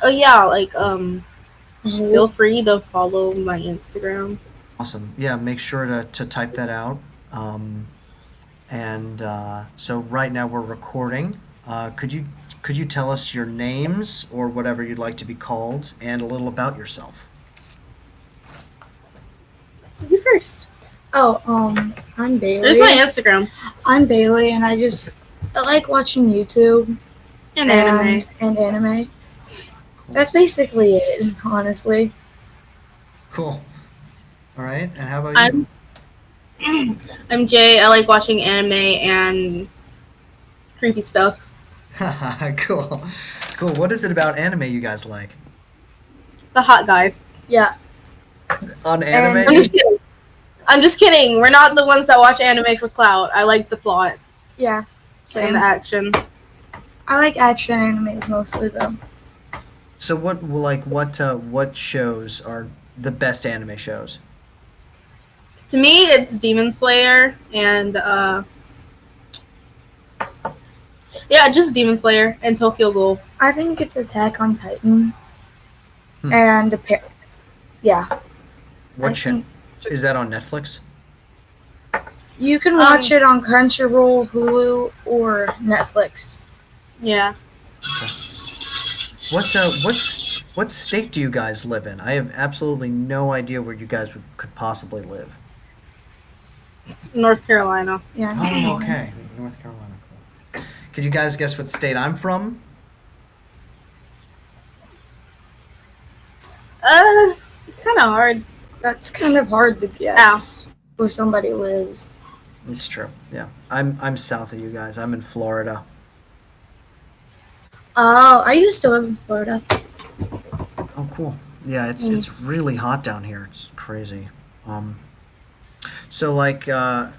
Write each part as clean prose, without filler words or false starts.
Oh yeah, like feel free to follow my Instagram. Awesome. Yeah, make sure to type that out. Um, and so right now we're recording. Could you tell us your names or whatever you'd like to be called and a little about yourself? You first. Oh, I'm There's my Bailey. Instagram I'm Bailey, and I like watching YouTube and anime. and anime. Cool. That's basically it, honestly. Cool. All right. And how about you? I'm I'm Jay. I like watching anime and creepy stuff. Cool. Cool. What is it about anime you guys like? The hot guys. Yeah, On and I'm anime? just kidding. I'm just kidding. We're not the ones that watch anime for clout. I like the plot yeah, and same. the action. I like action animes mostly, though. So what shows are the best anime shows? To me, it's Demon Slayer and yeah, just Demon Slayer and Tokyo Ghoul. I think it's Attack on Titan, Hmm. and yeah, What I cha- think is that on Netflix? you can watch it on Crunchyroll, Hulu, or Netflix. Yeah, What state do you guys live in? I have absolutely no idea where you guys could possibly live. North Carolina. Yeah. Oh, okay. North Carolina. Cool. Could you guys guess what state I'm from? It's kind of hard. That's kind of hard to guess where somebody lives. It's true. Yeah. I'm south of you guys. I'm in Florida. Oh, I used to live in Florida. Oh, cool. Yeah, it's really hot down here. It's crazy. Um, so like the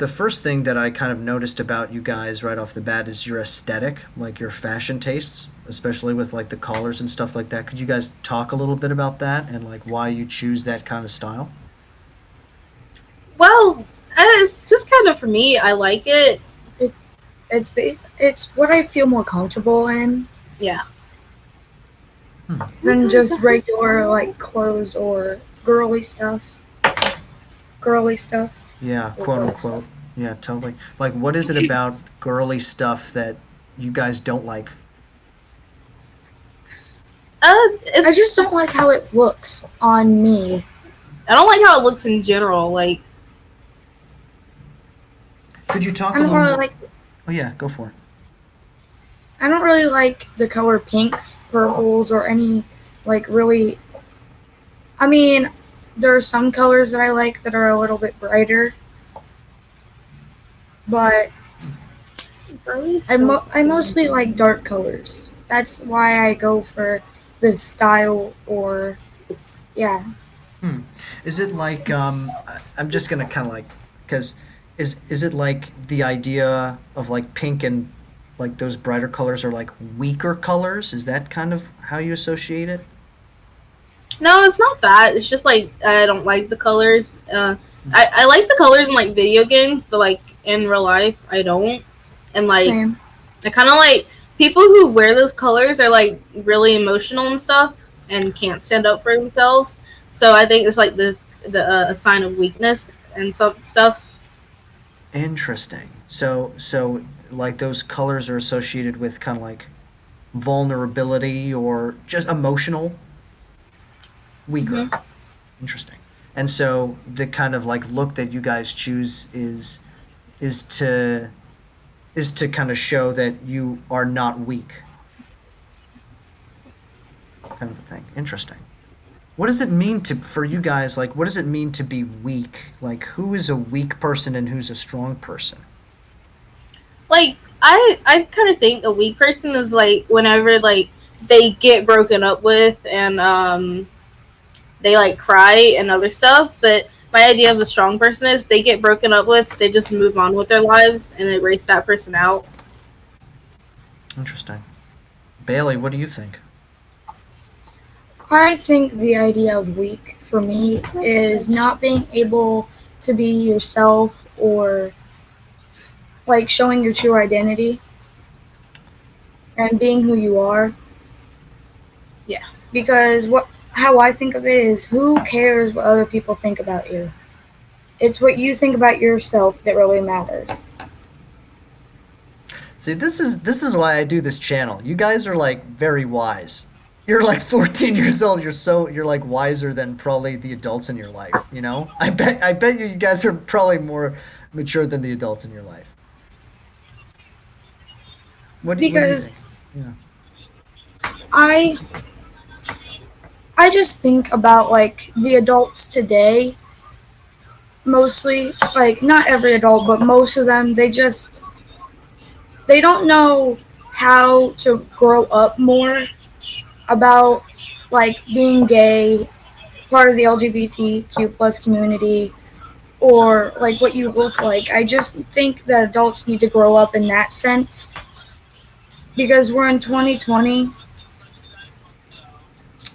first thing that I kind of noticed about you guys right off the bat is your aesthetic, like your fashion tastes, especially with like the collars and stuff like that. Could you guys talk a little bit about that and like why you choose that kind of style? Well, it's just kind of for me. I like it. It's what I feel more comfortable in Yeah. than just regular like clothes or girly stuff. Girly stuff. Yeah, Or quote girly unquote. stuff. Yeah, totally. Like, what is it about girly stuff that you guys don't like? I just don't like how it looks on me. I don't like how it looks in general. Like, Could you talk I a don't little really more? like. Oh yeah, go for it. I don't really like the color pinks, purples, or any like really. I mean, there are some colors that I like that are a little bit brighter, but I mostly like dark colors. That's why I go for this style or yeah. Hmm. Is it like I'm just gonna kind of like because is it like the idea of like pink and like those brighter colors are like weaker colors? Is that kind of how you associate it? no, it's not that. It's just like I don't like the colors. I like the colors in like video games, but like in real life, I don't. And like Same. I kind of like people who wear those colors are like really emotional and stuff and can't stand up for themselves. So I think it's like the a sign of weakness and some stuff. Interesting. So like those colors are associated with kind of like vulnerability or just emotional weaker. Hmm. Interesting. And so the kind of like look that you guys choose is to is to kind of show that you are not weak, kind of a thing. Interesting. What does it mean to for you guys? Like, what does it mean to be weak? Like, who is a weak person and who's a strong person? Like I kind of think a weak person is like whenever like they get broken up with and they like cry and other stuff. But my idea of a strong person is they get broken up with, they just move on with their lives and erase that person out. Interesting. Bailey, what do you think? I think the idea of weak for me is not being able to be yourself or like showing your true identity and being who you are. Yeah. Because what how I think of it is, who cares what other people think about you? It's what you think about yourself that really matters. See, this is why I do this channel. You guys are like very wise. You're like 14 years old. You're like wiser than probably the adults in your life, you know? I bet you guys are probably more mature than the adults in your life. What do you Because think? Yeah. I I just think about like the adults today, mostly, like not every adult, but most of them, they don't know how to grow up more about like being gay, part of the LGBTQ plus community, or like what you look like. I just think that adults need to grow up in that sense, because we're in 2020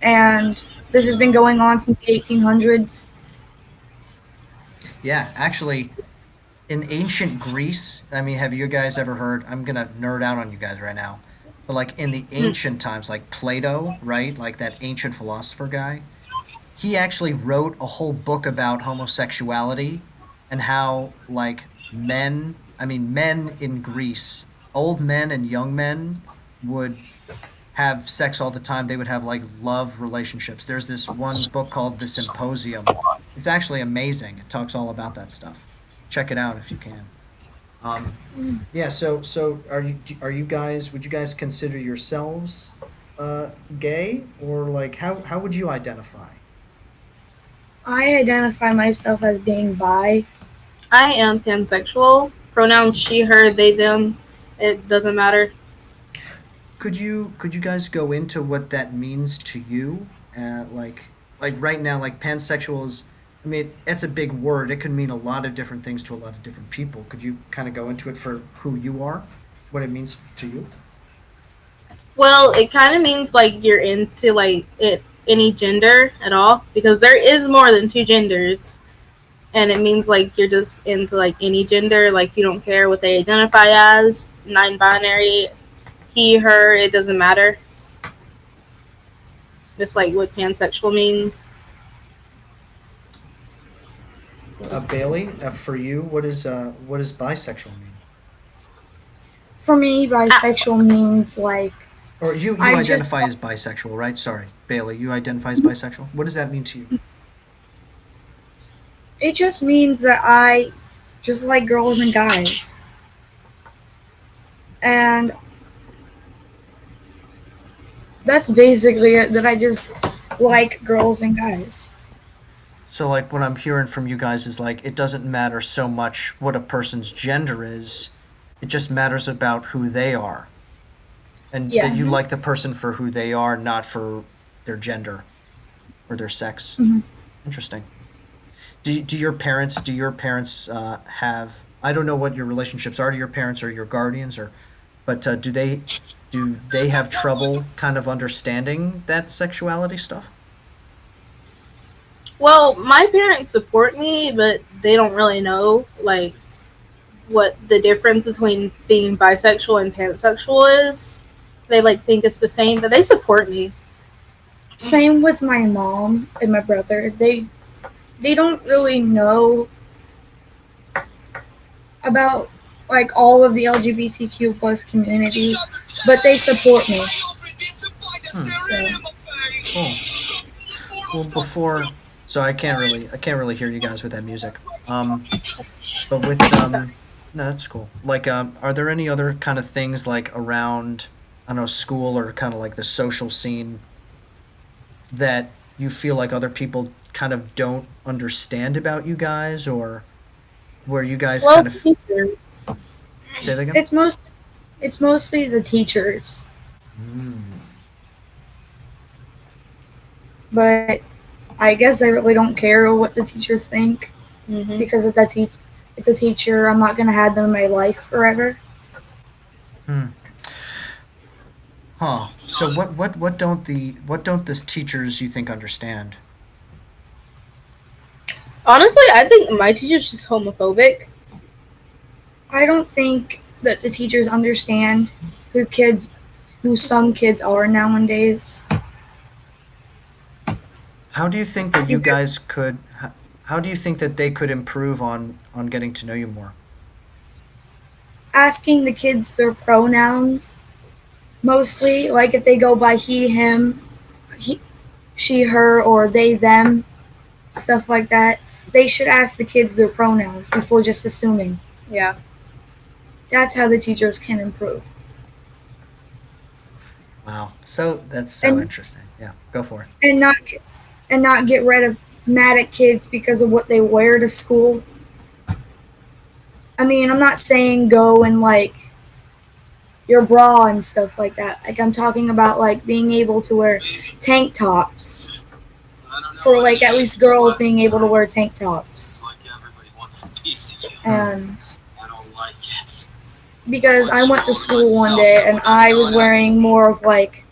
and this has been going on since the 1800s. Yeah, actually, in ancient Greece, I mean, have you guys ever heard? I'm gonna nerd out on you guys right now, but like in the ancient times, like Plato, right? Like that ancient philosopher guy, he actually wrote a whole book about homosexuality and how like men in Greece, old men and young men would have sex all the time. They would have like love relationships. There's this one book called The Symposium. It's actually amazing. It talks all about that stuff. Check it out if you can. Um, yeah. So are you guys? Would you guys consider yourselves gay, or like how would you identify? I identify myself as being bi. I am pansexual. Pronouns she, her, they, them. It doesn't matter. Could you guys go into what that means to you? Like right now, like pansexual is. I mean, it's a big word. It could mean a lot of different things to a lot of different people. Could you kind of go into it for who you are, what it means to you? Well, it kind of means like you're into like it any gender at all because there is more than two genders, and it means like you're just into like any gender. Like you don't care what they identify as, non-binary, he, her. It doesn't matter. Just like what pansexual means. Bailey, for you, what does bisexual mean? For me, Ah, bisexual means like Or you I just identify as bisexual, right? Sorry, Bailey, you identify as bisexual. What does that mean to you? it just means that I just like girls and guys. And that's basically it, that I just like girls and guys. So like what I'm hearing from you guys is like it doesn't matter so much what a person's gender is, it just matters about who they are. And that Yeah. you like the person for who they are, not for their gender or their sex. Hmm. Interesting. Do your parents have, I don't know what your relationships are to your parents or your guardians, or but do they have trouble kind of understanding that sexuality stuff? well, my parents support me, but they don't really know like what the difference between being bisexual and pansexual is. They like think it's the same, but they support me. Same with my mom and my brother. They don't really know about like all of the LGBTQ plus community, but they support me. Hmm. So Cool. Well, before, so I can't really hear you guys with that music. But with So, no, that's cool. Like, are there any other kind of things like around, I don't know, school or kind of like the social scene that you feel like other people kind of don't understand about you guys, or where you guys well, kind of teachers. say that again? it's most it's mostly the teachers, Mm. but I guess I really don't care what the teachers think, Mm-hmm. because it's a teacher. I'm not gonna have them in my life forever. Hmm. Huh. So what don't the teachers you think understand? Honestly, I think my teacher's just homophobic. I don't think that the teachers understand who kids who some kids are nowadays. How do you think that you guys could? How do you think that they could improve on getting to know you more? Asking the kids their pronouns mostly, like if they go by he, him, he, she, her, or they, them, stuff like that. They should ask the kids their pronouns before just assuming. Yeah. That's how the teachers can improve. Wow. So that's so And interesting. Yeah. Go for it. and not and not get rid of mad at kids because of what they wear to school. I mean, I'm not saying go and like your bra and stuff like that. Like I'm talking about like being able to wear tank tops for like at least girls being able to wear tank tops. And because I went to school one day and I was wearing more of like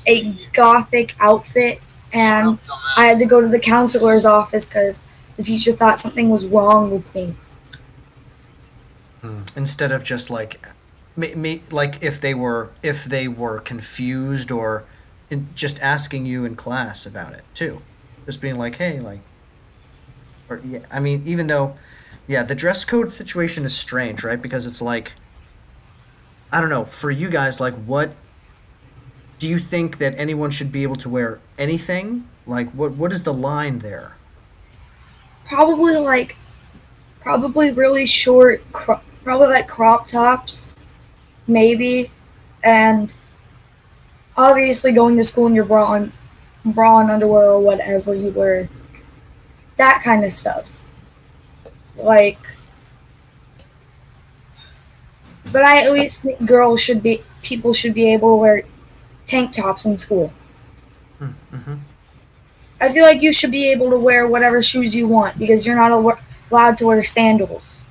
a gothic outfit, and I had to go to the counselor's office because the teacher thought something was wrong with me. Instead of just like, like if they were confused or just asking you in class about it too, just being like, hey, like, or yeah, I mean, even though, yeah, the dress code situation is strange, right? Because it's like, I don't know, for you guys, like, what do you think that anyone should be able to wear anything? Like, what is the line there? Probably like probably really short, probably like crop tops, maybe, and obviously going to school in your bra and underwear or whatever you wear, that kind of stuff. Like, but I at least think people should be able to wear tank tops in school. Mm-hmm. I feel like you should be able to wear whatever shoes you want because you're not allowed to wear sandals.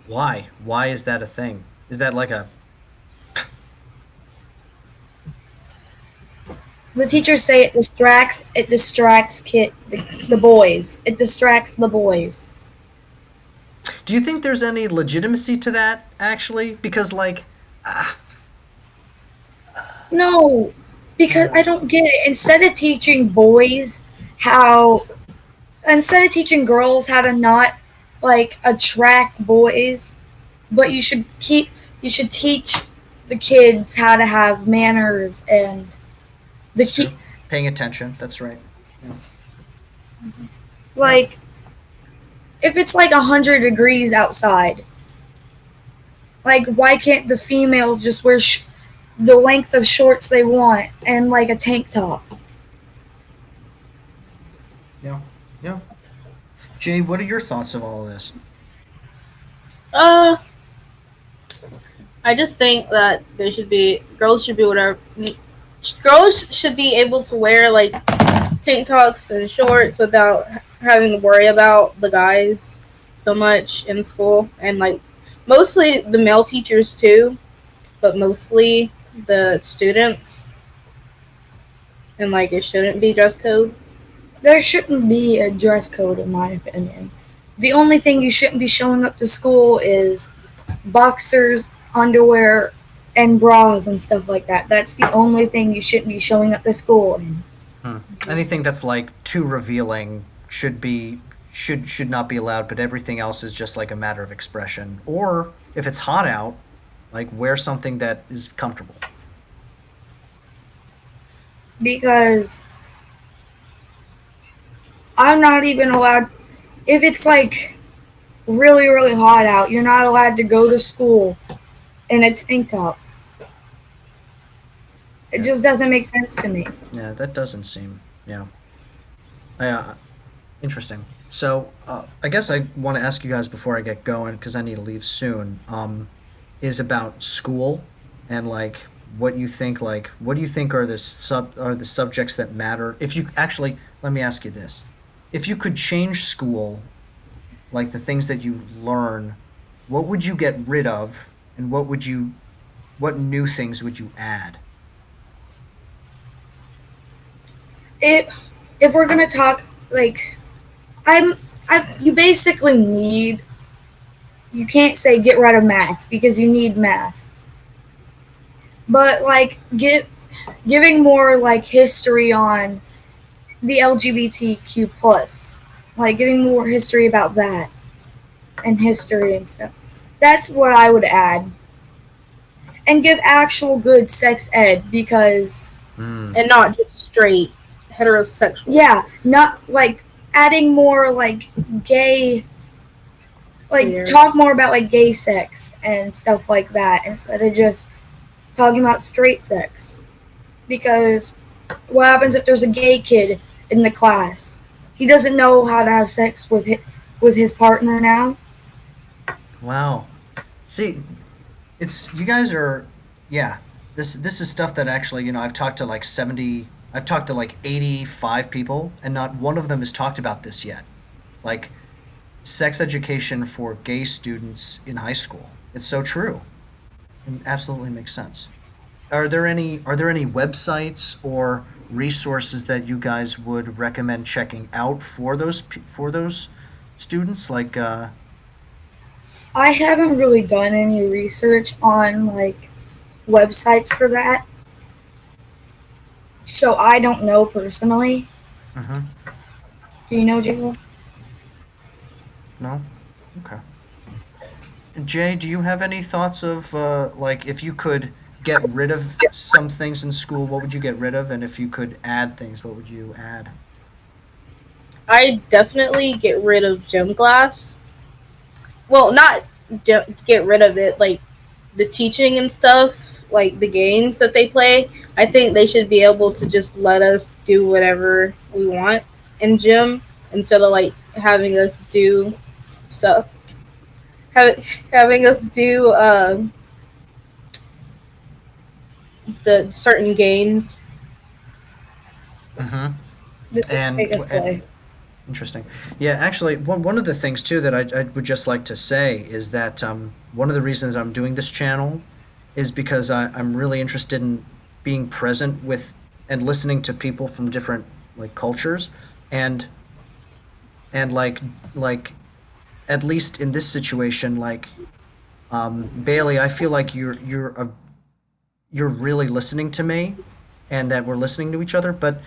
Why? Why is that a thing? Is that like a The teachers say it distracts the boys. It distracts the boys. Do you think there's any legitimacy to that actually? Because like, No, because I don't get it. How instead of teaching girls how to not like attract boys, but you should teach the kids how to have manners and the it's key true. Paying attention. That's right. Yeah. Yeah. like if it's like 100 degrees outside, like why can't the females just wear the length of shorts they want and like a tank top? Yeah. Yeah. Jay, what are your thoughts of all of this? Uh, I just think that there should be girls should be whatever girls should be able to wear like tank tops and shorts without having to worry about the guys so much in school, and like mostly the male teachers too, but mostly the students, and like it shouldn't be dress code. There shouldn't be a dress code, in my opinion. The only thing you shouldn't be showing up to school is boxers, underwear, and bras and stuff like that. That's the only thing you shouldn't be showing up to school in. Hmm. Anything that's like too revealing should not be allowed, but everything else is just like a matter of expression. Or if it's hot out, like wear something that is comfortable. Because I'm not even allowed, if it's like really, really hot out, you're not allowed to go to school in a tank top. It Yeah. just doesn't make sense to me. Yeah, that doesn't seem. Yeah. Uh, Interesting. So, I guess I want to ask you guys before I get going because I need to leave soon. Is about school and like what you think. Like, what do you think are the subjects that matter? If you actually, let me ask you this: if you could change school, like the things that you learn, what would you get rid of, and what new things would you add? It, if we're gonna talk, like, I'm, you basically need, you can't say get rid of math because you need math. But like giving more like history on the LGBTQ plus, like giving more history about that and history and stuff. That's what I would add, and give actual good sex ed because Mm. And not just straight heterosexual. yeah, not like adding more like gay, like Queer. talk more about like gay sex and stuff like that instead of just talking about straight sex. Because what happens if there's a gay kid in the class? He doesn't know how to have sex with his partner now. Wow. See, it's you guys are yeah. This is stuff that actually, I've talked to like 70, I've talked to like 85 people and not one of them has talked about this yet. Like sex education for gay students in high school. It's so true. It absolutely makes sense. Are there any websites or resources that you guys would recommend checking out for those students like I haven't really done any research on like websites for that, so I don't know personally. uh Do you know, Jacob? no? Okay. And Jay, do you have any thoughts of like if you could get rid of some things in school, what would you get rid of? And if you could add things, what would you add? I definitely get rid of gym class. Well, not get rid of it, like the teaching and stuff, like the games that they play. I think they should be able to just let us do whatever we want in gym instead of like having us do stuff. Having us do the certain games. Mm-hmm. Just make us And play. interesting. Yeah, actually, one of the things too that I would just like to say is that one of the reasons I'm doing this channel is because I'm really interested in being present with and listening to people from different like cultures, and like at least in this situation, like Bailey, I feel like you're really listening to me, and that we're listening to each other, but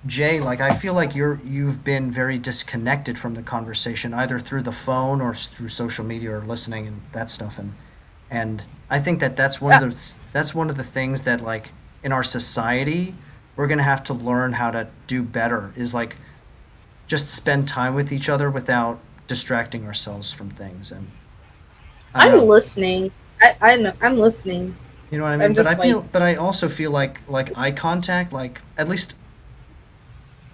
Jay, like I feel like you've been very disconnected from the conversation, either through the phone or through social media or listening and that stuff. And I think that Yeah, that's one of the things that like in our society we're gonna have to learn how to do better. Is like just spend time with each other without distracting ourselves from things. And I don't I'm know, listening. I know I'm listening. you know what I mean. I'm just like But I also feel like eye contact, like at least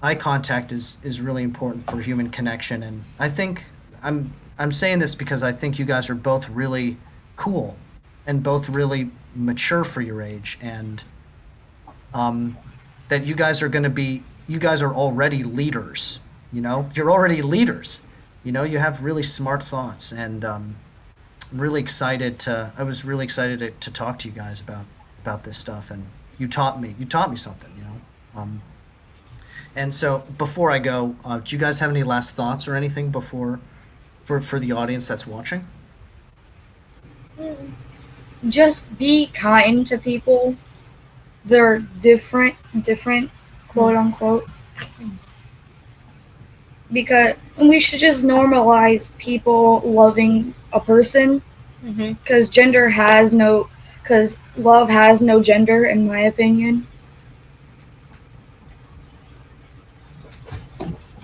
eye contact is really important for human connection. And I think I'm saying this because I think you guys are both really cool and both really mature for your age, and um, that you guys are already leaders. You're already leaders. You have really smart thoughts, and I was really excited to talk to you guys about this stuff, and you taught me something. And so before I go, do you guys have any last thoughts or anything before for the audience that's watching? Just be kind to people. They're different, quote unquote. Because we should just normalize people loving a person. mhm. Because because love has no gender, in my opinion.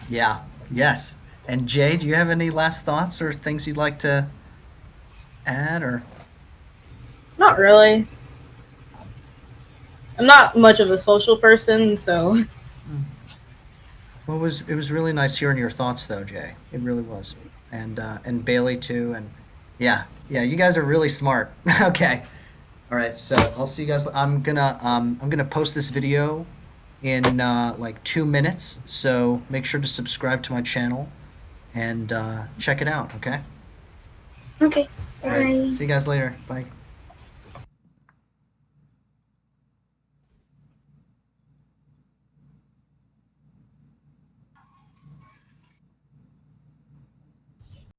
Yeah. Yes. And Jay, do you have any last thoughts or things you'd like to add or? Not really. I'm not much of a social person, so Well, it was really nice hearing your thoughts though, Jay. It really was. And Bailey too, and yeah, you guys are really smart. Okay. All right, so I'll see you guys. I'm gonna post this video in like 2 minutes. So make sure to subscribe to my channel and check it out. Okay. Okay, All right. bye. See you guys later. Bye.